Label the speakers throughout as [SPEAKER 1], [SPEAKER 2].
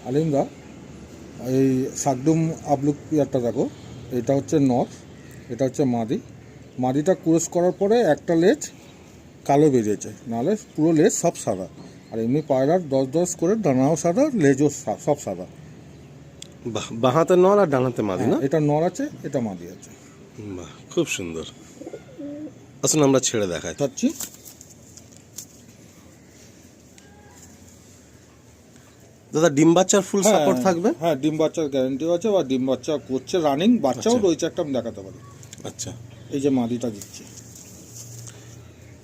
[SPEAKER 1] আলিমদা, এই শাকডুম আবলুক পেয়ারটা দেখো, এটা হচ্ছে নর, এটা হচ্ছে মাদি। মাদিটা ক্রস করার পরে একটা লেজ কালো বেরিয়েছে, নাহলে পুরো লেজ সব সাদা। আর এমনি পায়রার 10-10 করে ডানাও সাদা, লেজও সব সাদা।
[SPEAKER 2] বাহ, বাঁ হাতে নর আর ডান হাতে মাদি না?
[SPEAKER 1] এটা নর আছে, এটা মাদি আছে।
[SPEAKER 2] বাহ, খুব সুন্দর। আসুন আমরা ছেড়ে দেখাই।
[SPEAKER 1] চাচ্ছি
[SPEAKER 2] দাদা, ডিম বাচ্চার ফুল সাপোর্ট থাকবে?
[SPEAKER 1] হ্যাঁ, ডিম বাচ্চার গ্যারান্টিও আছে, বা ডিম বাচ্চা করছে, রানিং বাচ্চাও রয়েছে একটা, আমি দেখাতে পারি।
[SPEAKER 2] আচ্ছা,
[SPEAKER 1] এই যে মাদিটা দিচ্ছি।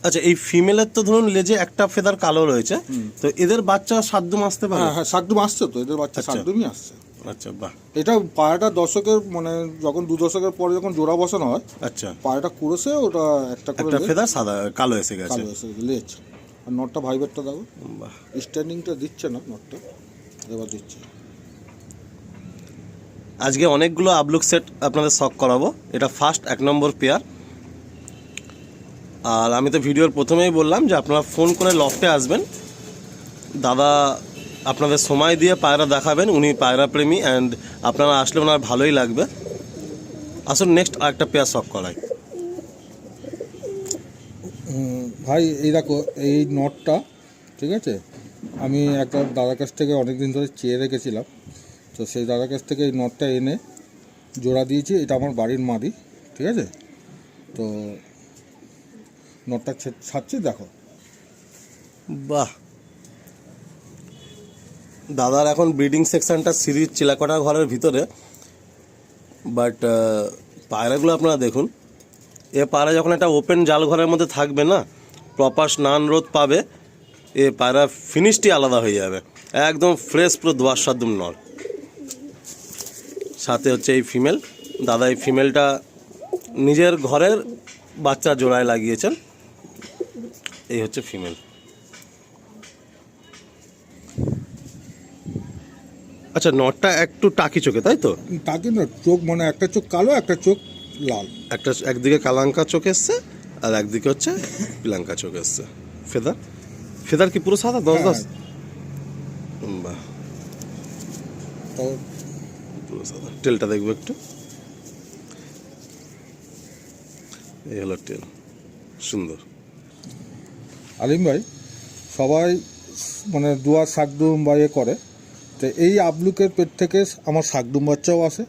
[SPEAKER 2] আচ্ছা, এই ফিমেলের তো ধরুন লেজে একটা ফেদার কালো রয়েছে, তো এদের বাচ্চা 7 দিন আসতে পারে?
[SPEAKER 1] হ্যাঁ, শাকডুম আসছে তো, এদের বাচ্চা শাকডুমই আসছে।
[SPEAKER 2] আচ্ছা, বাহ।
[SPEAKER 1] এটা পায়রাটা দশকের মানে যখন 2 দশকের পরে যখন জোড়া বসানো হয়,
[SPEAKER 2] আচ্ছা,
[SPEAKER 1] পায়রাটা কুড়েছে, ওটা একটা
[SPEAKER 2] ফেদার সাদা কালো এসে গেছে।
[SPEAKER 1] কালো এসে লেজ। আর নটটা ভাইবেরটা দেখো,
[SPEAKER 2] বাহ,
[SPEAKER 1] স্ট্যান্ডিংটা দিচ্ছে না নটটা, এবার দিচ্ছে।
[SPEAKER 2] আজকে অনেকগুলো আবলুক সেট আপনাদের শখ করাবো। এটা ফার্স্ট 1 নম্বর পেয়ার। আর আমি তো ভিডিওর প্রথমেই বললাম যে আপনারা ফোন করে লফটে আসবেন, দাদা আপনাদের সময় দিয়ে পায়রা দেখাবেন, উনি পায়রা প্রেমী, অ্যান্ড আপনারা আসলে ওনার ভালোই লাগবে। আসুন নেক্সট আরেকটা পেয়ার শখ করাই।
[SPEAKER 1] ভাই এই দেখো, এই নটটা, ঠিক আছে, আমি একটা দাদার কাছ থেকে অনেক দিন ধরে চেয়ে রেখেছিলাম, তো সেই দাদার কাছ থেকে এই নটটা এনে জোড়া দিয়েছি। এটা আমার বাড়ির মাদি, ঠিক আছে। তো নটটা ছাড়ছি, দেখো।
[SPEAKER 2] বাহ, দাদার এখন ব্রিডিং সেকশনটা সিরিজ চিলাকোটা ঘরের ভিতরে, বাট পায়রাগুলো আপনারা দেখুন। এ পায়রা যখন একটা ওপেন জাল ঘরের মধ্যে থাকবে না, প্রপার স্নান রোদ পাবে, এ পায়রা ফিনিশটি আলাদা হয়ে যাবে, একদম ফ্রেশ, পুরো দোয়ার সাদ্দুম নর। সাথে হচ্ছে এই ফিমেল, দাদা এই ফিমেলটা নিজের ঘরের বাচ্চা জোড়ায় লাগিয়েছেন। এই হচ্ছে ফিমেল। আচ্ছা, নটটা একটু টাকি চোখে, তাই তো?
[SPEAKER 1] তাকে না, চোখ মানে একটা চোখ কালো, একটা চোখ লাল।
[SPEAKER 2] একদিকে কালাঙ্কা চোখ এসছে, আর একদিকে হচ্ছে পিলাঙ্কা চোখ এসছে। ফেদার ফেদার কি পুরো সাদা 10-10? বাহ,
[SPEAKER 1] তো
[SPEAKER 2] পুরো সাদা। টেলটা দেখবো একটু। এই হলো টেল, সুন্দর।
[SPEAKER 1] আলিম ভাই, সবাই মানে দুয়া শাকডুম বা করে, তো এই আবলুকের পেট থেকে আমার শাকডুম বাচ্চাও আসে,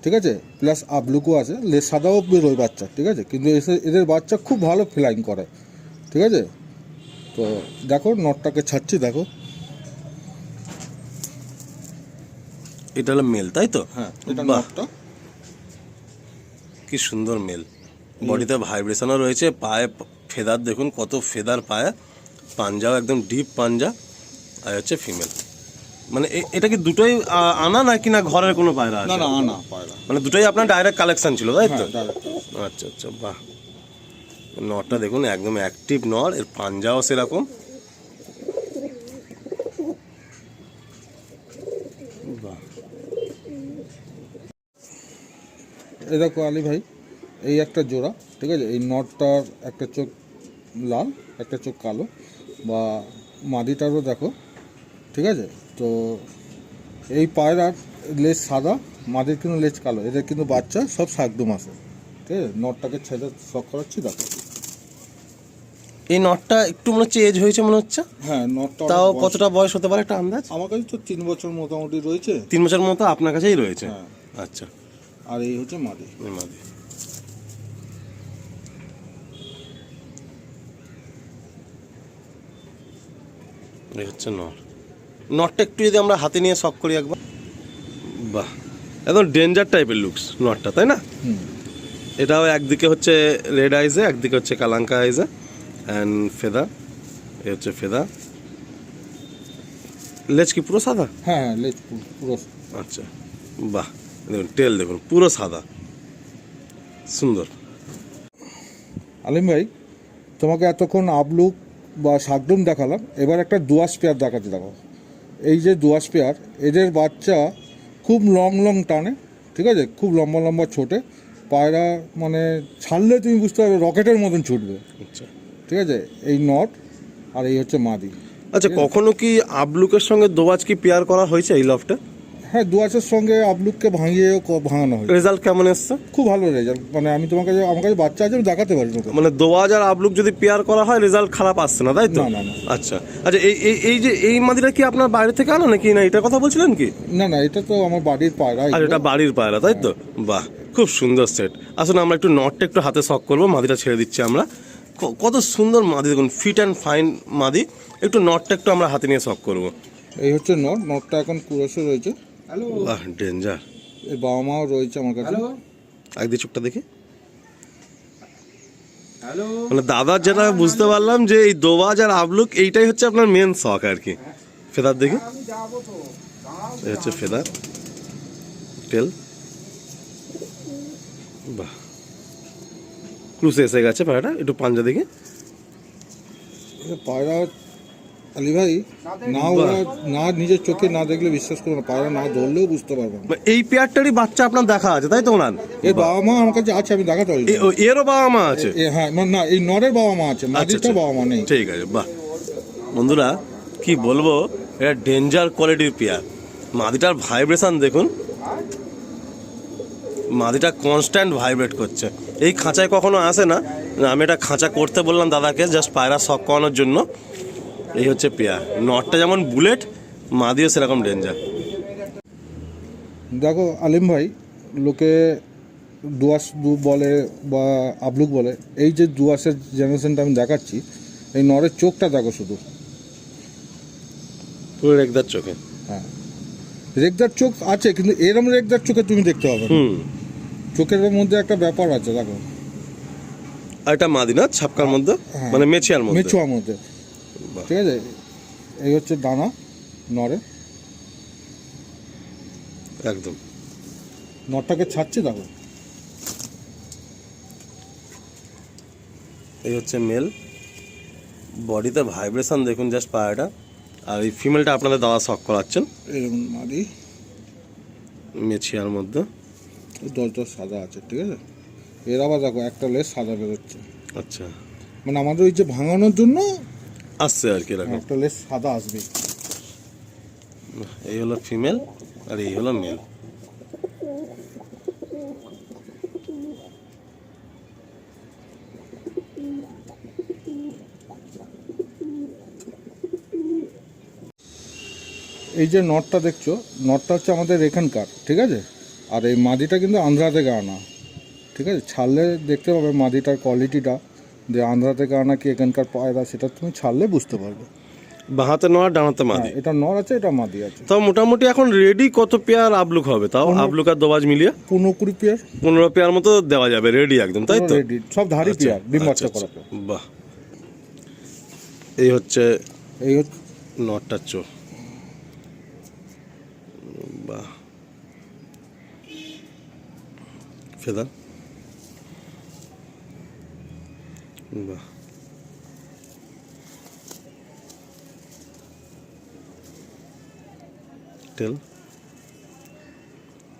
[SPEAKER 1] ঠিক আছে, প্লাস আবলুকও আছে, লেজ সাদাও বেরোয় বাচ্চা, ঠিক আছে, কিন্তু এদের বাচ্চা খুব ভালো ফ্লাইং করে, ঠিক আছে। তো দেখো নটটাকে ছাড়ছি, দেখো।
[SPEAKER 2] এটা হলো মেল, তাই তো?
[SPEAKER 1] হ্যাঁ, এটা
[SPEAKER 2] বাহ,
[SPEAKER 1] নটটা।
[SPEAKER 2] কি সুন্দর মেল। বডিতে ভাইব্রেশনও রয়েছে, পায়ে ফেদার দেখুন, কত ফেদার পায়ে, পাঞ্জাও একদম ডিপ পাঞ্জা। আর হচ্ছে ফিমেল। মানে এটা কি দুটোই আনা নাকি না ঘরের কোনো পায়রা আছে?
[SPEAKER 1] না, আনা পায়রা।
[SPEAKER 2] মানে দুটোই আপনার ডাইরেক্ট কালেকশন ছিল, তাই তো?
[SPEAKER 1] হ্যাঁ, direct।
[SPEAKER 2] আচ্ছা আচ্ছা, বাহ। নটটা দেখুন, একদম অ্যাক্টিভ নর, এর পাঞ্জাও সেরকম। বাহ,
[SPEAKER 1] এই দেখো আলী ভাই, এই একটা জোড়া, ঠিক আছে। এই নটটার একটা চোখ লাল, একটা চোখ কালো, বা মাদিটারও দেখো, ঠিক আছে। তো এই পায়রার লেজ সাদা, মাদির কিন্তু লেজ কালো, এদের কিন্তু বাচ্চা সব শাকডুম আসে, ঠিক আছে। নটটাকে ছেড়ে শখ করাচ্ছি, দেখো।
[SPEAKER 2] এই নটটা একটু মনে হচ্ছে এজ হয়েছে মনে হচ্ছে।
[SPEAKER 1] হ্যাঁ, নটটা
[SPEAKER 2] তাও
[SPEAKER 1] অনেক বয়স।
[SPEAKER 2] কতটা বয়স হতে পারে একটা আন্দাজ?
[SPEAKER 1] আমার কাছে তো 3 বছর মোটামুটি রয়েছে।
[SPEAKER 2] 3 বছর মতো আপনার কাছেই রয়েছে?
[SPEAKER 1] হ্যাঁ।
[SPEAKER 2] আচ্ছা,
[SPEAKER 1] আর এই হচ্ছে মাদি।
[SPEAKER 2] এই মাদি। এই হচ্ছে নর। নটটা একটু যদি আমরা হাতে নিয়ে শখ করি একবার। বাহ, একদম ডেঞ্জার টাইপের লুকস নটটা, তাই না? এটাও একদিকে হচ্ছে রেড আইজে, একদিকে হচ্ছে কালাঙ্কা আইজে, অ্যান্ড ফেদা। এ হচ্ছে ফেদা। লেজ কি পুরো সাদা?
[SPEAKER 1] হ্যাঁ, লেজ পুরো।
[SPEAKER 2] আচ্ছা, বাহ, দেখুন টেল দেখুন, পুরো সাদা, সুন্দর।
[SPEAKER 1] আলিম ভাই, তোমাকে এতক্ষণ আবলুক বা শাকডুম দেখালাম, এবার একটা দোআঁশ পেয়ার দেখাতে, দেখো। এই যে দোআঁশ পেয়ার, এদের বাচ্চা খুব লং টানে, ঠিক আছে, খুব লম্বা লম্বা ছোটে পায়রা, মানে ছাড়লে তুমি বুঝতে পারবে রকেটের মতন ছুটবে,
[SPEAKER 2] আচ্ছা,
[SPEAKER 1] ঠিক আছে। এই নট, আর এই হচ্ছে মাদি।
[SPEAKER 2] আচ্ছা, কখনো কি আবলুকের সঙ্গে দোবাজ কি পেয়ার করা হয়েছে এই লফটে?
[SPEAKER 1] হ্যাঁ, দুয়াশের সঙ্গে আবলুককে ভাঙানো হয়।
[SPEAKER 2] রেজাল্ট কেমন এসছে?
[SPEAKER 1] খুব ভালো রেজাল্ট, মানে আমি তোমার কাছে, আমার কাছে বাচ্চা আছে, আমি দেখাতে পারি তোকে।
[SPEAKER 2] মানে দোবাজ আর আবলুক যদি পেয়ার করা হয় রেজাল্ট খারাপ আসছে না, তাই তো?
[SPEAKER 1] না, না, না।
[SPEAKER 2] আচ্ছা আচ্ছা, এই যে এই মাদিটা কি আপনার বাইরে থেকে আনো নাকি, না এটার কথা বলছিলেন কি?
[SPEAKER 1] না, না, এটা তো আমার বাড়ির পায়রা।
[SPEAKER 2] আর এটা বাড়ির পায়রা, তাই তো? বাহ, খুব সুন্দর সেট। আসলে আমরা একটু নটটা একটু হাতে শখ করবো, মাদিটা ছেড়ে দিচ্ছি আমরা। কত সুন্দর মাদি দেখুন, ফিট অ্যান্ড ফাইন মাদি। একটু নটটা একটু আমরা হাতে নিয়ে শখ করবো।
[SPEAKER 1] এই হচ্ছে নটটা এখন কুরসে রয়েছে।
[SPEAKER 2] বাহ, ডেঞ্জার।
[SPEAKER 1] এর বাবা মাও রয়েছে আমার কাছে।
[SPEAKER 2] একদিকে চোখটা দেখি। মানে দাদার যেটা বুঝতে পারলাম যে এই দোবাজ আর আবলুক এইটাই হচ্ছে আপনার মেন শখ আর কি। ফেদার দেখি, এই হচ্ছে ফেদার টেল। বাহ, ক্রুসে এসে গেছে পায়রাটা, একটু পাঞ্জা দেখি।
[SPEAKER 1] পায়রা আলী ভাই, না ওরা না নিজের চোখে না দেখলে বিশ্বাস করবো না, পায়রা না ধরলেও বুঝতে পারবো না।
[SPEAKER 2] এই পেয়ারটারই বাচ্চা আপনার দেখা আছে, তাই তো ওনার?
[SPEAKER 1] এর বাবা মা আমার কাছে আছে, আমি দেখাতে পারি।
[SPEAKER 2] এরও বাবা মা আছে?
[SPEAKER 1] হ্যাঁ, না, এই নরের বাবা মা আছে, মাদিটা বাবা মা নেই।
[SPEAKER 2] ঠিক আছে, বাহ। বন্ধুরা কি বলবো, এটা ডেঞ্জার কোয়ালিটির পেয়ার। মাদিটার ভাইব্রেশন দেখুন, মাদিটা কনস্ট্যান্ট ভাইব্রেট করছে। এই খাঁচায় কখনো আসে না, আমি এটা খাঁচা করতে বললাম দাদাকে, জাস্ট পায়রা শখ করানোর জন্য। এই হচ্ছে পেয়ার। নটটা যেমন বুলেট, মাদিও সেরকম ডেঞ্জার।
[SPEAKER 1] দেখো আলিম ভাই, লোকে দুয়াশ বলে বা আবলুক বলে, এই যে দুয়াশের জেনারেশনটা আমি দেখাচ্ছি, এই নরের চোখটা দেখো শুধু,
[SPEAKER 2] পুরো রেখদার চোখে।
[SPEAKER 1] হ্যাঁ, রেখদার চোখ আছে, কিন্তু এরম রেখদার চোখে তুমি দেখতে হবে না। চোখের মধ্যে একটা ব্যাপার আছে, দেখো।
[SPEAKER 2] আর এটা মাদি না, ছাপকার মধ্যে,
[SPEAKER 1] হ্যাঁ,
[SPEAKER 2] মানে মেছিয়ার মধ্যে,
[SPEAKER 1] মেছুয়ার মধ্যে। ঠিক আছে, এই হচ্ছে দানা নরে।
[SPEAKER 2] একদম
[SPEAKER 1] নরটাকে ছাড়ছে, দেখো।
[SPEAKER 2] এই হচ্ছে মেল। বডিতে ভাইব্রেশন দেখুন জাস্ট পায়রাটা। আর এই ফিমেলটা আপনাদের দাদা শখ করাচ্ছেন,
[SPEAKER 1] এরকম মাদি,
[SPEAKER 2] মেছিয়ার মধ্যে।
[SPEAKER 1] 10 সাদা আছে, ঠিক আছে। এর আবার দেখো একটা লেস সাদা বেরোচ্ছে,
[SPEAKER 2] আচ্ছা,
[SPEAKER 1] মানে আমাদের ওই যে ভাঙানোর জন্য
[SPEAKER 2] আসছে আর কি এরকম।
[SPEAKER 1] একটা লেস সাদা আসবে।
[SPEAKER 2] এই হলো ফিমেল আর এই হলো মেল।
[SPEAKER 1] এই যে নটটা দেখছো, নটটা হচ্ছে আমাদের এখানকার, ঠিক আছে। আর এই মাদিটা কিন্তু আন্ধ্রা থেকে আনা, ঠিক আছে। ছাড়লে দেখতে পাবে মাদিটার কোয়ালিটিটা, যে আন্ধ্রা থেকে আনা কি এখানকার পায়রা, সেটা তুমি ছাড়লে বুঝতে পারবে।
[SPEAKER 2] বাহাতে নর, ডানাতে মাদি।
[SPEAKER 1] এটা নর আছে, এটা মাদি আছে।
[SPEAKER 2] তাও মোটামুটি এখন রেডি কত পেয়ার আবলুক হবে? তাও আবলুক আর দোবাজ মিলিয়ে
[SPEAKER 1] 15-20 পেয়ার,
[SPEAKER 2] 15 পেয়ার মতো দেওয়া যাবে রেডি একদম, তাই তো?
[SPEAKER 1] রেডি, সব ধারি পেয়ার, ডিম বাচ্চা করা পেয়ার।
[SPEAKER 2] বাহ, এই হচ্ছে
[SPEAKER 1] এই হচ্ছে
[SPEAKER 2] নটটার চোখ। বাহ, ফেদার। বাহ, টেল।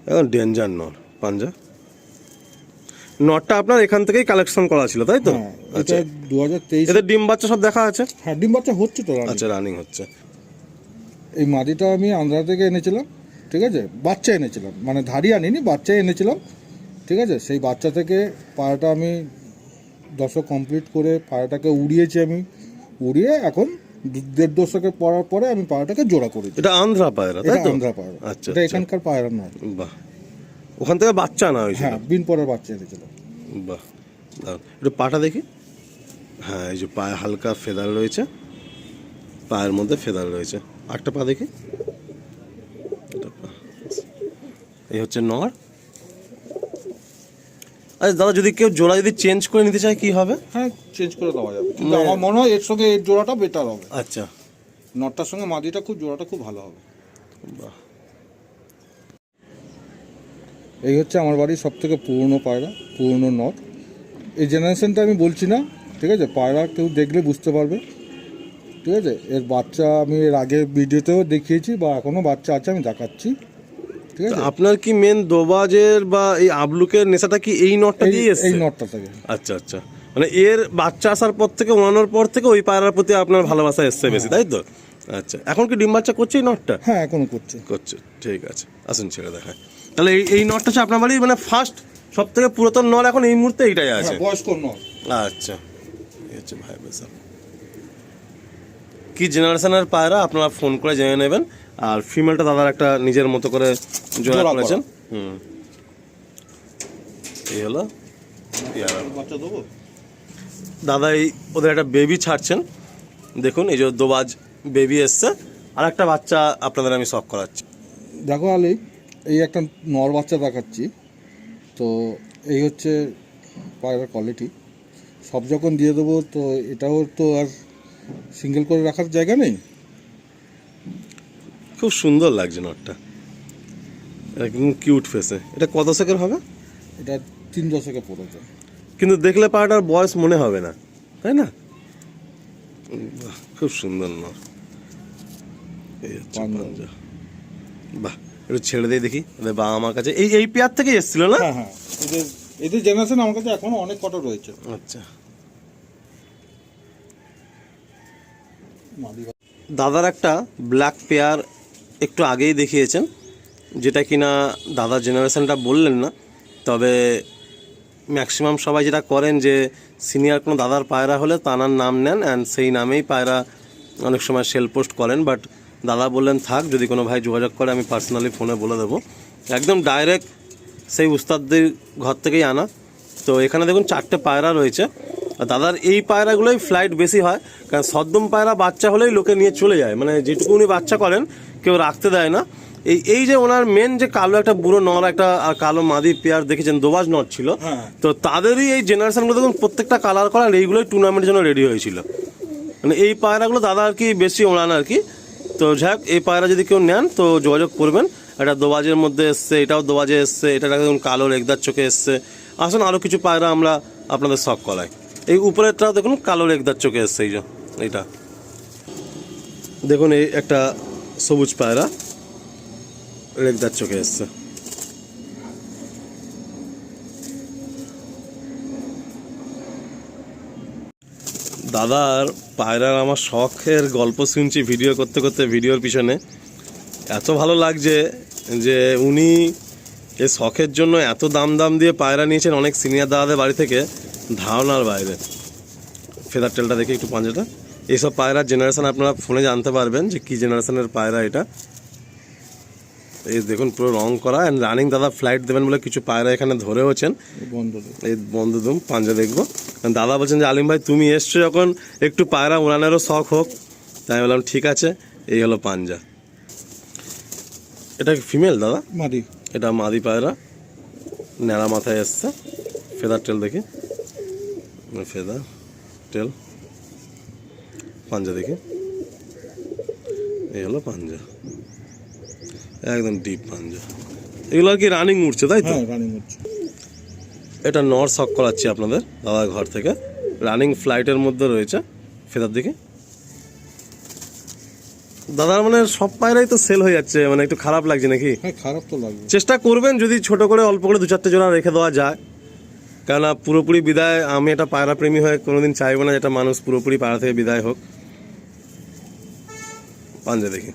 [SPEAKER 2] এখন ডেঞ্জার নর, পাঞ্জা। নটটা আপনার এখান থেকেই কালেকশন করা ছিল, তাই তো?
[SPEAKER 1] হ্যাঁ,
[SPEAKER 2] আচ্ছা,
[SPEAKER 1] এটা 2023।
[SPEAKER 2] এদের ডিম বাচ্চা সব দেখা আছে?
[SPEAKER 1] হ্যাঁ, ডিম বাচ্চা হচ্ছে তো।
[SPEAKER 2] আচ্ছা, রানিং হচ্ছে।
[SPEAKER 1] এই মাদিটা আমি আন্ধ্রা থেকে এনেছিলাম, ঠিক আছে। বাচ্চা এনেছিলাম, মানে ধারি আনিনি, বাচ্চা এনেছিলাম, ঠিক আছে। সেই বাচ্চা থেকে পায়রাটা আমি 10 কমপ্লিট করে পায়রাটাকে উড়িয়েছি, আমি উড়িয়ে এখন 1.5 দশকের পরার পরে আমি পায়রাটাকে জোড়া করেছি।
[SPEAKER 2] এটা আন্ধ্রা পায়রা, তাই
[SPEAKER 1] এটা
[SPEAKER 2] তো?
[SPEAKER 1] আন্ধ্রা পায়রা,
[SPEAKER 2] আচ্ছা,
[SPEAKER 1] এটা এখানকার পায়রা নয়।
[SPEAKER 2] বাহ, ওখান থেকে বাচ্চা না হয়েছিল?
[SPEAKER 1] হ্যাঁ, বিন পরের বাচ্চা এনেছিলাম।
[SPEAKER 2] বাহ, দারুণ। একটু পাটা দেখি। হ্যাঁ, এই যে পায়ে হালকা ফেদার রয়েছে, পায়ের মধ্যে ফেদার রয়েছে। আটটা পা দেখি। এই হচ্ছে নর। আচ্ছা দাদা, যদি কেউ জোড়া যদি চেঞ্জ করে নিতে চায় কি হবে?
[SPEAKER 1] হ্যাঁ, চেঞ্জ করে দেওয়া যাবে, কিন্তু আমার মনে হয় এর সঙ্গে এর জোড়াটা বেটার হবে।
[SPEAKER 2] আচ্ছা,
[SPEAKER 1] নটটার সঙ্গে মাদিটা জোড়াটা খুব ভালো হবে।
[SPEAKER 2] বাহ,
[SPEAKER 1] এই হচ্ছে আমার বাড়ির সব থেকে পুরনো পায়রা, পুরনো নট। এই জেনারেশনটা আমি বলছি না, ঠিক আছে। পায়রা কেউ দেখলে বুঝতে পারবে, ঠিক আছে। এর বাচ্চা আমি এর আগে ভিডিওতেও দেখিয়েছি, বা এখনও বাচ্চা আছে, আমি দেখাচ্ছি, ঠিক আছে।
[SPEAKER 2] আপনার কি মেন দোবাজের বা এই আবলুকের নেশাটা কি এই নটটা দিয়ে এসেছে?
[SPEAKER 1] এই নটটা থেকে।
[SPEAKER 2] আচ্ছা আচ্ছা, মানে এর বাচ্চা আসার পর থেকে ওড়ানোর পর থেকে ওই পায়রার প্রতি আপনার ভালোবাসা এসছে বেশি, তাই তো? আচ্ছা, এখন কি ডিম বাচ্চা করছে এই নটটা?
[SPEAKER 1] হ্যাঁ এখনো করছে।
[SPEAKER 2] করছে, ঠিক আছে, আসুন ছেড়ে দেখায়। তাহলে এই নটটা হচ্ছে আপনার বাড়ির মানে ফার্স্ট সব থেকে পুরাতন নর এখন এই মুহূর্তে এইটাই আছে?
[SPEAKER 1] বয়স্ক নর।
[SPEAKER 2] আচ্ছা, এই হচ্ছে ভাই বেসা। কি জেনারেশনের পায়রা আপনারা ফোন করে জেনে নেবেন। আর ফিমেলটা দাদার একটা নিজের মতো করে জোড়া করেছেন। এই হলো পেয়ারা।
[SPEAKER 1] বাচ্চা দেবো
[SPEAKER 2] দাদা এই ওদের একটা বেবি ছাড়ছেন, দেখুন এই যে দোবাজ বেবি এসছে, আর একটা বাচ্চা আপনাদের আমি শখ করাচ্ছি।
[SPEAKER 1] দেখো আলি, এই একটা নর বাচ্চা দেখাচ্ছি। তো এই হচ্ছে পায়রার কোয়ালিটি। সব যখন দিয়ে দেবো তো এটাও তো আর সিঙ্গেল করে রাখার জায়গা নেই।
[SPEAKER 2] খুব সুন্দর লাগছে নটটা, একদম কিউট ফেসে। এটা কত সেকেন্ড হবে?
[SPEAKER 1] এটা 3 দশকে পড়েছে,
[SPEAKER 2] কিন্তু দেখলে পায়রাটার বয়স মনে হবে না, তাই না? বাহ, খুব সুন্দর নর। এই হচ্ছে পাঞ্জা। বাহ, একটু ছেড়ে দিয়ে দেখি ওদের বাবা আমার কাছে। এই পেয়ার থেকে এসেছিল না?
[SPEAKER 1] হ্যাঁ হ্যাঁ, এদের জেনারেশন আমার কাছে এখনো অনেক কটা রয়েছে।
[SPEAKER 2] আচ্ছা, দাদার একটা ব্ল্যাক পেয়ার একটু আগেই দেখিয়েছেন, যেটা কিনা দাদার জেনারেশনটা বললেন না, তবে ম্যাক্সিমাম সবাই যেটা করেন যে সিনিয়র কোনো দাদার পায়রা হলে তানার নাম নেন অ্যান্ড সেই নামেই পায়রা অনেক সময় সেল পোস্ট করেন। বাট দাদা বললেন থাক, যদি কোনো ভাই যোগাযোগ করে আমি পার্সোনালি ফোনে বলে দেবো। একদম ডাইরেক্ট সেই উস্তাদদের ঘর থেকেই আনা। তো এখানে দেখুন 4টে পায়রা রয়েছে। আর দাদার এই পায়রাগুলোই ফ্লাইট বেশি হয়, কারণ সদ্যম পায়রা বাচ্চা হলেই লোকে নিয়ে চলে যায়, মানে যেটুকু উনি বাচ্চা করেন কেউ রাখতে দেয় না। এই যে ওনার মেন যে কালো একটা বুড়ো নর একটা আর কালো মাদি পেয়ার দেখেছেন, দোবাজ নর ছিল, তো তাদেরই এই জেনারেশনগুলো দেখুন প্রত্যেকটা কালার করা, আর এইগুলোই টুর্নামেন্টের জন্য রেডি হয়েছিল। মানে এই পায়রাগুলো দাদা আর কি বেশি ওড়ান আর কি। তো যাই হোক, এই পায়রা যদি কেউ নেন তো যোগাযোগ করবেন। এটা দোবাজের মধ্যে এসছে, এটাও দোবাজে এসছে, এটা দেখুন কালো রেগদার চোখে এসছে। আসুন আরও কিছু পায়রা আমরা আপনাদের শখ করাই। এই উপরেরটাও দেখুন কালো রেগদার চোখে এসছে, এই যে এইটা দেখুন, এই একটা সবুজ পায়রা রেগদার চোখে এসছে। দাদার পায়রার আমার শখের গল্প শুনছি ভিডিও করতে করতে, ভিডিওর পিছনে এত ভালো লাগছে যে উনি এই শখের জন্য এত দাম দিয়ে পায়রা নিয়েছেন অনেক সিনিয়র দাদাদের বাড়ি থেকে, ধারণার বাইরে। ফেদার টেলটা দেখে একটু পাঞ্জাটা, এইসব পায়রার জেনারেশন আপনারা ফোনে জানতে পারবেন যে কী জেনারেশনের পায়রা এটা। এই দেখুন পুরো রং করা অ্যান্ড রানিং। দাদা ফ্লাইট দেবেন বলে কিছু পায়রা এখানে ধরেওছেন, এই বন্ধুদম পাঞ্জা দেখবো। দাদা বলছেন যে আলিম ভাই তুমি এসছো যখন একটু পায়রা উড়ানেরও শখ হোক, তাই বললাম ঠিক আছে। এই হলো পাঞ্জা। এটা ফিমেল দাদা?
[SPEAKER 1] মাদি।
[SPEAKER 2] এটা মাদি পায়রা, ন্যাড়া মাথায় এসছে। ফেদার টেল দেখি, ফেদার টেল, পাঞ্জা দেখি, এই হলো পাঞ্জা, একদম ডিপ পাঞ্জা। এগুলো আর কি রানিং উঠছে, তাই তো?
[SPEAKER 1] রানিং উঠছে।
[SPEAKER 2] এটা নর শক করাচ্ছি আপনাদের দাদার ঘর থেকে, রানিং ফ্লাইটের মধ্যে রয়েছে। ফেদার দিকে দাদার মানে সব পায়রাই তো সেল হয়ে যাচ্ছে, মানে একটু খারাপ লাগছে নাকি?
[SPEAKER 1] হ্যাঁ খারাপ তো লাগবে।
[SPEAKER 2] চেষ্টা করবেন যদি ছোট করে অল্প করে 2-4টে জোড়া রেখে দেওয়া যায়, কেননা পুরোপুরি বিদায় আমি এটা পায়রা প্রেমী হয়ে কোনোদিন চাইবো না যেটা মানুষ পুরোপুরি পায়রা থেকে বিদায় হোক। পাঞ্জা দেখি।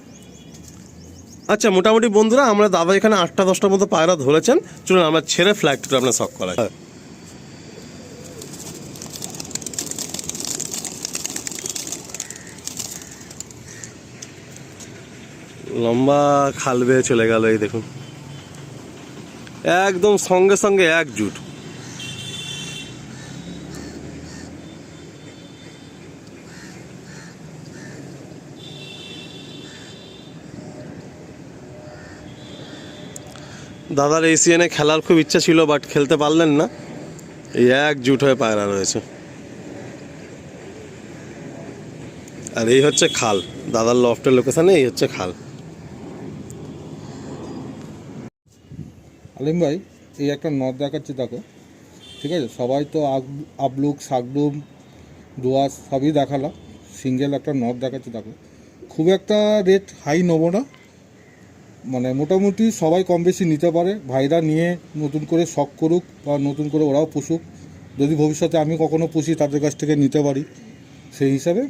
[SPEAKER 2] আচ্ছা মোটামুটি বন্ধুরা, আমরা দাদা এখানে 8টা-10টার মতো পায়রা ধরেছেন, চলুন আমরা ছেড়ে ফ্ল্যাগটা আপনার শখ করাই। লম্বা খাল বেয়ে চলে গেল, এই দেখুন একদম সঙ্গে সঙ্গে একজুট। দাদার এসিএনে খেলার খুব ইচ্ছা ছিল, বাট খেলতে পারলেন না। এই একজুট হয়ে পায়রা রয়েছে। আর এই হচ্ছে খাল, দাদার লফটের লোকেশনে এই হচ্ছে খাল।
[SPEAKER 1] আলিম ভাই এই একটা নদ দেখাচ্ছি দেখো, ঠিক আছে? সবাই তো আবলুক শাকডুম দোয়াশ সবই দেখালাম, সিঙ্গেল একটা নদ দেখাচ্ছি দেখো। খুব একটা রেট হাই নেবো না, মানে মোটামুটি সবাই কম বেশি নিতে পারে। ভাইরা নিয়ে নতুন করে শখ করুক বা নতুন করে ওরাও পুষুক, যদি ভবিষ্যতে আমি কখনো পুষি তাদের কাছ থেকে নিতে পারি, সেই হিসাবে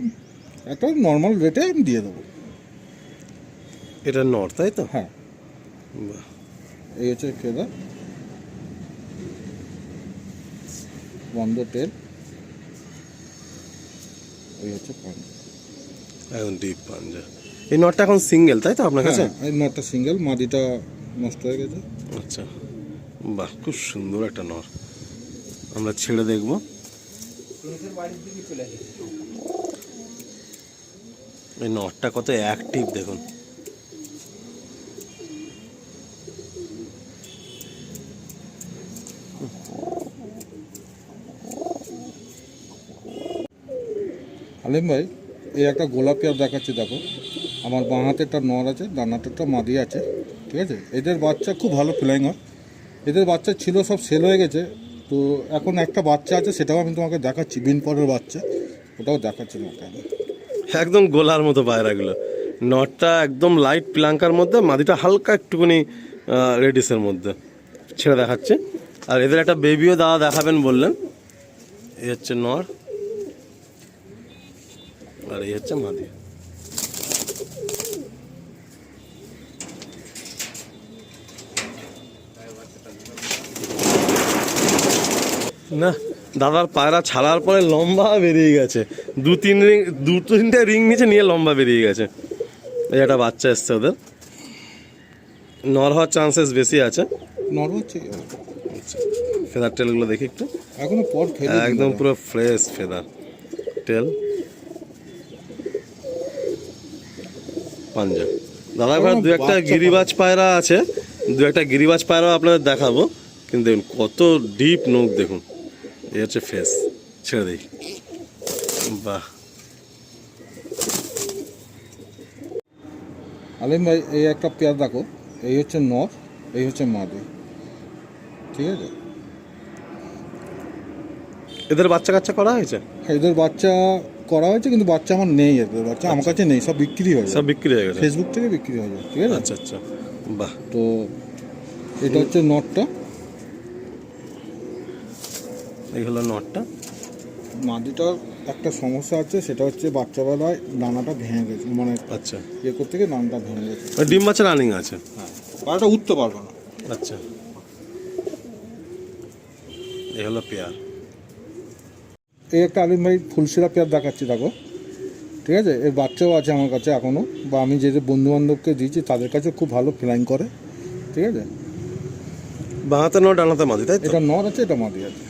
[SPEAKER 1] একটা নর্মাল রেটে আমি দিয়ে দেবো।
[SPEAKER 2] এটা নর তাই তো?
[SPEAKER 1] হ্যাঁ,
[SPEAKER 2] বাহ,
[SPEAKER 1] এই হচ্ছে ফেদার, বন্ধ টেল, এই হচ্ছে পাঞ্জা।
[SPEAKER 2] একদম ডিপ পাঞ্জা। এই নটটা এখন সিঙ্গেল তাই তো আপনার কাছে?
[SPEAKER 1] হ্যাঁ, এই নটটা সিঙ্গেল, মাদিটা নষ্ট হয়ে গেছে।
[SPEAKER 2] আচ্ছা, বাহ, খুব সুন্দর একটা নর। আমরা ছেড়ে দেখব। এই নটটা কত অ্যাক্টিভ দেখুন।
[SPEAKER 1] আলিম ভাই, এই একটা গোলাপি আর দেখাচ্ছি, দেখো আমার বাঁ হাতে একটা নর আছে, ডান হাতে একটা মাদি আছে, ঠিক আছে। এদের বাচ্চা খুব ভালো ফ্লাইং হয়। এদের বাচ্চা ছিল সব সেল হয়ে গেছে, তো এখন একটা বাচ্চা আছে, সেটাও আমি তোমাকে দেখাচ্ছি, বিন পরের বাচ্চা, ওটাও দেখাচ্ছি তোমাকে আমি।
[SPEAKER 2] একদম গোলার মতো পায়রাগুলো। নটটা একদম লাইট প্লাঙ্কার মধ্যে, মাদিটা হালকা একটুখানি রেডিসের মধ্যে। ছেড়ে দেখাচ্ছে। আর এদের একটা বেবিও দাদা দেখাবেন বললেন। এই হচ্ছে নর, আর এই হচ্ছে মাদি। না, দাদার পায়রা ছাড়ার পরে লম্বা বেরিয়ে গেছে, দু তিনটে রিং নিচে নিয়ে লম্বা বেরিয়ে গেছে। এই একটা বাচ্চা এসছে ওদের, নর হওয়ার চান্সেস বেশি আছে।
[SPEAKER 1] নর হচ্ছে
[SPEAKER 2] ফেদার টেলগুলো দেখি একটু,
[SPEAKER 1] এখনো পর ফেলে
[SPEAKER 2] একদম পুরো ফ্রেশ ফেদার টেল, পাঞ্জা। দাদা এবার দু একটা গিরিবাজ পায়রা আছে, দু একটা গিরিবাজ পায়রাও আপনাদের দেখাবো, কিন্তু দেখুন কত ডিপ নোক দেখুন। এই হচ্ছে ফেস, ছেড়ে দিই। বাহ,
[SPEAKER 1] আলিম ভাই, এই একটা পেয়ার দেখো, এই হচ্ছে নর, এই হচ্ছে মাদি, ঠিক আছে।
[SPEAKER 2] এদের বাচ্চা কাচ্চা করা হয়েছে?
[SPEAKER 1] এদের বাচ্চা করা হয়েছে, কিন্তু বাচ্চা আমার নেই, এদের বাচ্চা আমার কাছে নেই, সব বিক্রি হয়ে যায়,
[SPEAKER 2] সব বিক্রি হয়ে গেছে?
[SPEAKER 1] ফেসবুক থেকে বিক্রি হয়ে যায়, ঠিক আছে।
[SPEAKER 2] আচ্ছা আচ্ছা, বাহ।
[SPEAKER 1] তো এটা হচ্ছে নটটা,
[SPEAKER 2] এই হলো নটটা।
[SPEAKER 1] মাদিটার একটা সমস্যা আছে, সেটা হচ্ছে বাচ্চাবেলায় ডানাটা ভেঙে গেছে, মানে
[SPEAKER 2] আচ্ছা,
[SPEAKER 1] ইয়ে করতে গিয়ে ডানাটা ভেঙে গেছে।
[SPEAKER 2] ডিম বাচ্চা রানিং আছে?
[SPEAKER 1] হ্যাঁ, পাটা উঠতে পারবে না।
[SPEAKER 2] আচ্ছা, এই হলো পেয়ার।
[SPEAKER 1] এই একটা আলিম ভাই ফুলশিরা পেয়ার দেখাচ্ছি, দেখো, ঠিক আছে। এর বাচ্চাও আছে আমার কাছে এখনও, বা আমি যে যে বন্ধু বান্ধবকে দিয়েছি তাদের কাছে খুব ভালো ফ্লাইং করে, ঠিক আছে।
[SPEAKER 2] বাঁহাতে নর, ডানাতে মাদি তাই তো?
[SPEAKER 1] এটা নর আছে, এটা মাদি আছে।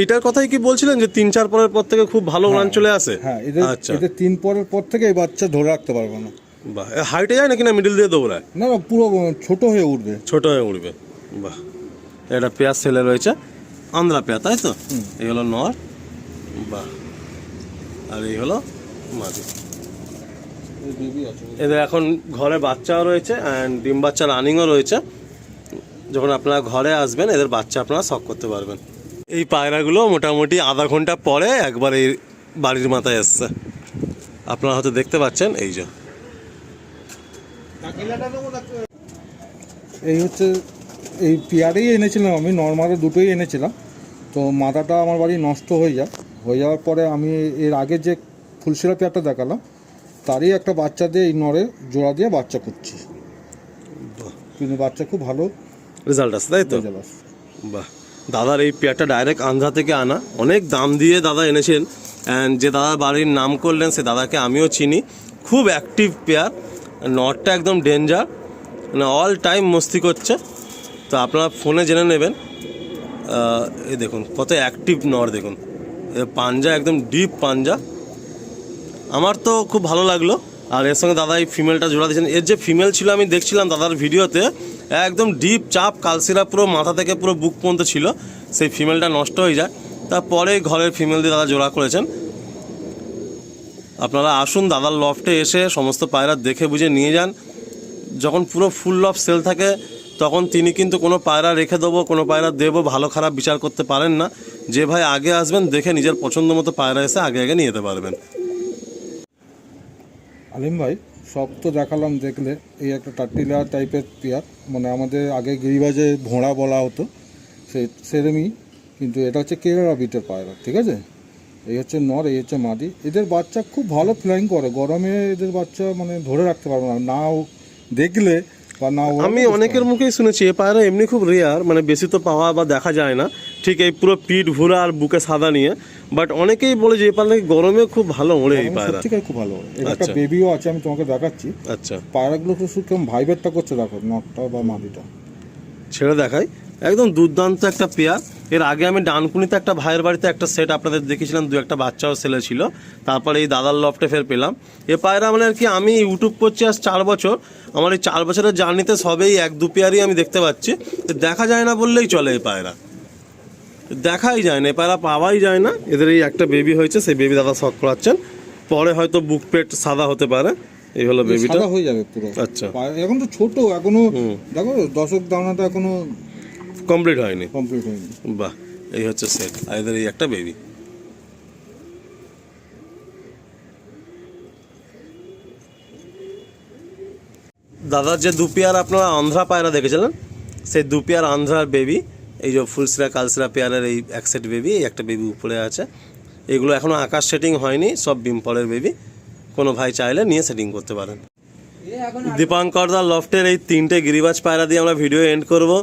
[SPEAKER 2] এটার কথাই কি বলছিলেন যে 3-4 পরের পর থেকে খুব ভালো উড়ান চলে আসে?
[SPEAKER 1] হ্যাঁ, এদের
[SPEAKER 2] আচ্ছা,
[SPEAKER 1] এদের 3 পরের পর থেকে এই বাচ্চা ধরে রাখতে পারবে না।
[SPEAKER 2] বাহ। হাইটে যায় নাকি না মিডিল দিয়ে দৌড়ায়?
[SPEAKER 1] না না, পুরো ছোট হয়ে উঠবে।
[SPEAKER 2] ছোট হয়ে উড়বে, বাহ। এটা পেয়ার সেলে রয়েছে, আন্ধ্রা পেয়ার তাই তো? এই হলো নর, বাহ, আর এই হলো মাদি।
[SPEAKER 1] এই বেবি আছে।
[SPEAKER 2] এদের এখন ঘরে বাচ্চাও রয়েছে অ্যান্ড ডিম বাচ্চা রানিংও রয়েছে। যখন আপনারা ঘরে আসবেন এদের বাচ্চা আপনারা শখ করতে পারবেন। এই পায়রাগুলো মোটামুটি আধা ঘন্টা পরে একবার এই বাড়ির মাথায় এসছে, আপনারা হয়তো দেখতে পাচ্ছেন। এই যে
[SPEAKER 1] এই হচ্ছে, এই পেয়ারেই এনেছিলাম আমি, নর্মালে দুটোই এনেছিলাম। তো মাথাটা আমার বাড়ি নষ্ট হয়ে যাওয়ার পরে আমি এর আগে যে ফুলশিরা পেয়ারটা দেখালাম, তারই একটা বাচ্চা দিয়ে এই নরে জোড়া দিয়ে বাচ্চা করছি, কিন্তু বাচ্চা খুব ভালো
[SPEAKER 2] রেজাল্ট আছে তাই তো?
[SPEAKER 1] রেজাল্ট আসছে।
[SPEAKER 2] বাহ, দাদার এই পেয়ারটা ডাইরেক্ট আন্ধ্রা থেকে আনা, অনেক দাম দিয়ে দাদা এনেছেন। অ্যান্ড যে দাদার বাড়ির নাম করলেন সে দাদাকে আমিও চিনি, খুব অ্যাক্টিভ পেয়ার। নটটা একদম ডেঞ্জার, মানে অল টাইম মস্তি করছে। তো আপনারা ফোনে জেনে নেবেন। এই দেখুন কত অ্যাক্টিভ নর দেখুন, পাঞ্জা একদম ডিপ পাঞ্জা। আমার তো খুব ভালো লাগলো। আর এর সঙ্গে দাদা এই ফিমেলটা জোড়া দিয়েছেন। এর যে ফিমেল ছিল আমি দেখছিলাম দাদার ভিডিওতে, একদম ডিপ চাপ কালসিরা পুরো মাথা থেকে পুরো বুক পর্যন্ত ছিল, সেই ফিমেলটা নষ্ট হয়ে যায়। তারপরে ঘরের ফিমেল দিয়ে দাদা জোড়া করেছেন। আপনারা আসুন দাদার লফটে এসে সমস্ত পায়রা দেখে বুঝে নিয়ে যান। যখন পুরো ফুল লফ সেল থাকে তখন তিনি কিন্তু কোনো পায়রা রেখে দেবো, কোনো পায়রা দেবো, ভালো খারাপ বিচার করতে পারেন না। যে ভাই আগে আসবেন দেখে নিজের পছন্দ মতো পায়রা এসে আগে আগে নিয়ে যেতে পারবেন।
[SPEAKER 1] আলিম ভাই, সব তো দেখালাম, দেখলে এই একটা টার্টিলা টাইপের পেয়ার, মানে আমাদের আগে গিরিবাজে ভোঁড়া বলা হতো, সেরমই, কিন্তু এটা হচ্ছে কেরালা বিটের পায়রা, ঠিক আছে। এই হচ্ছে নর, এই হচ্ছে মাদি। এদের বাচ্চা খুব ভালো ফ্লাইং করে, গরমে এদের বাচ্চা মানে ধরে রাখতে পারবো না, নাও দেখলে বা না।
[SPEAKER 2] আমি অনেকের মুখেই শুনেছি এ পায়রা এমনি খুব রেয়ার, মানে বেশি তো পাওয়া বা দেখা যায় না ঠিক এই পুরো পিঠ ভুরা আর বুকে সাদা নিয়ে, বাট অনেকেই বলে যে এই পায়রা নাকি গরমে খুব ভালো ওড়ে এই পায়রা।
[SPEAKER 1] সত্যিকার খুব ভালো। এর একটা
[SPEAKER 2] আচ্ছা।
[SPEAKER 1] বেবিও আছে, আমি তোমাকে দেখাচ্ছি।
[SPEAKER 2] আচ্ছা,
[SPEAKER 1] পায়রাগুলো তো শুধু কেমন ভাইবেটটা করছে, দেখো নটটা বা মাদিটা।
[SPEAKER 2] ছেড়ে দেখাই, একদম দুর্দান্ত একটা পেয়ার। এর আগে আমি ডানকুনিতে একটা ভাইয়ের বাড়িতে একটা সেট আপনাদের দেখেছিলাম, দু একটা বাচ্চাও ছেলে ছিল, তারপরে এই দাদার লফটে ফের পেলাম এ পায়রা। মানে আর কি আমি ইউটিউব করছি আজ 4 বছর, আমার এই 4 বছরের জার্নিতে সবেই 1-2 পেয়ারই আমি দেখতে পাচ্ছি। দেখা যায় না বললেই চলে, এই পায়রা দেখাই যায় না, এই পায়রা পাওয়াই যায় না। এদের এই একটা বেবি হয়েছে, সেই বেবি দাদা শখ করাচ্ছেন, পরে হয়তো বুক পেট সাদা হতে পারে। এই হলো বেবিটা,
[SPEAKER 1] সাদা হয়ে যাবে পুরো।
[SPEAKER 2] আচ্ছা,
[SPEAKER 1] এখন তো ছোট, এখনো দেখো দশক দানাটা এখনো
[SPEAKER 2] কমপ্লিট হয়নি।
[SPEAKER 1] কমপ্লিট হয়নি।
[SPEAKER 2] বাহ, এই হচ্ছে সেট, আর এদের এই একটা বেবি। দাদার যে 2 পেয়ার আপনারা আন্ধ্রা পায়রা দেখেছিলেন, সেই 2 পেয়ার আন্ধ্রার বেবি, এই যে ফুলসিরা কালসিরা পেয়ারের এই এক সেট বেবি, এই একটা বেবি উপরে আছে। এগুলো এখনও আকাশ সেটিং হয়নি, সব বিমপলের বেবি। কোনো ভাই চাইলে নিয়ে সেটিং করতে পারেন। দীপাঙ্কর দা লফটের এই 3টে গিরিবাজ পায়রা দিয়ে আমরা ভিডিও এন্ড করব।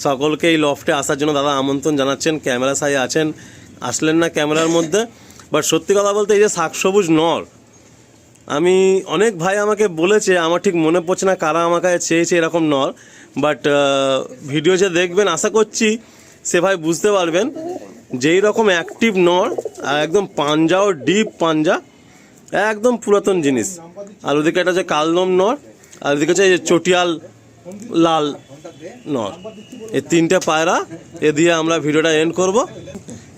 [SPEAKER 2] সকলকে এই লফটে আসার জন্য দাদা আমন্ত্রণ জানাচ্ছেন, ক্যামেরা সাই আছেন, আসলেন না ক্যামেরার মধ্যে। বাট সত্যি কথা বলতে এই যে শাকসবুজ নর, আমি অনেক ভাই আমাকে বলেছে, আমার ঠিক মনে পড়ছে না কারা আমার কাছে চেয়েছে এরকম নর, বাট ভিডিও যে দেখবেন আশা করছি সে ভাই বুঝতে পারবেন যেই রকম অ্যাক্টিভ নর, আর একদম পাঞ্জাও ডিপ পাঞ্জা, একদম পুরাতন জিনিস। আর ওদিকে একটা হচ্ছে কালদম নর, আর ওদিকে হচ্ছে এই যে চটিয়াল লাল নর। এই 3টে পায়রা এ দিয়ে আমরা ভিডিওটা এন্ড করব।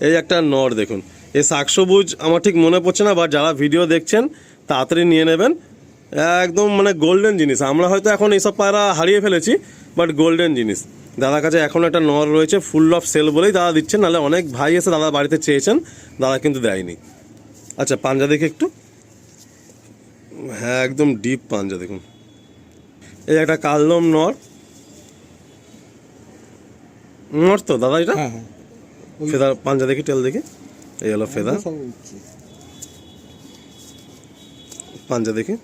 [SPEAKER 2] এই একটা নর দেখুন, এই শাকসবুজ আমার ঠিক মনে পড়ছে না, বাট যারা ভিডিও দেখছেন তাড়াতাড়ি নিয়ে নেবেন, একদম মানে গোল্ডেন জিনিস। আমরা হয়তো এখন এইসব পায়রা হারিয়ে ফেলেছি, বাট গোল্ডেন জিনিস। দাদার কাছে এখন একটা নর রয়েছে, ফুল অফ সেল বলেই দাদা দিচ্ছেন, নাহলে অনেক ভাই এসে দাদার বাড়িতে চেয়েছেন, দাদা কিন্তু দেয়নি। আচ্ছা, পাঞ্জা দেখে একটু, হ্যাঁ একদম ডিপ পাঞ্জা দেখুন। এই একটা কালদম নর, নর তো দাদা এটা,
[SPEAKER 1] হ্যাঁ হ্যাঁ,
[SPEAKER 2] ফেদার পাঞ্জা দেখি, টেল দেখি, এই হলো ফেদার
[SPEAKER 1] সব উঠছে।
[SPEAKER 2] পাঞ্জা দেখি,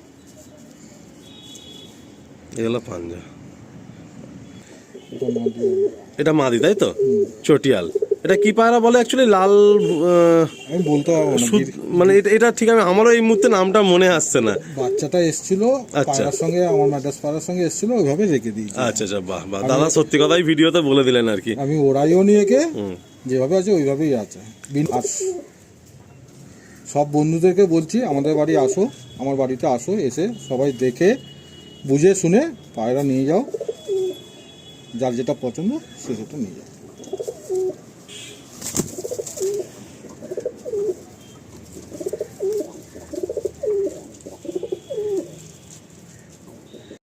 [SPEAKER 2] এই হলো পাঞ্জা।
[SPEAKER 1] এটা মাদি।
[SPEAKER 2] এটা মাদি তাই তো, চটিয়াল। এটা কি পায়রা বলে অ্যাকচুয়ালি? লাল
[SPEAKER 1] আমি বলতে পারবো না,
[SPEAKER 2] মানে এটা ঠিক, আমারও এই মুহূর্তে নামটা মনে আসছে না।
[SPEAKER 1] বাচ্চাটা এসেছিল
[SPEAKER 2] আচ্ছা।
[SPEAKER 1] পায়রার সঙ্গে, আমার ম্যাডাস পায়রার সঙ্গে এসেছিল, ওইভাবে রেখে দিয়েছি।
[SPEAKER 2] আচ্ছা আচ্ছা, বাহ বাহ, দাদা সত্যি কথাই ভিডিওতে বলে দিলেন আর কি।
[SPEAKER 1] আমি ওরাইও নিয়ে একে যেভাবে আছে ওইভাবেই আছে। আর সব বন্ধুদেরকে বলছি আমাদের বাড়ি আসো, আমার বাড়িতে আসো, এসে সবাই দেখে বুঝে শুনে পায়রা নিয়ে যাও, যার যেটা পছন্দ সে সেটা নিয়ে যাও।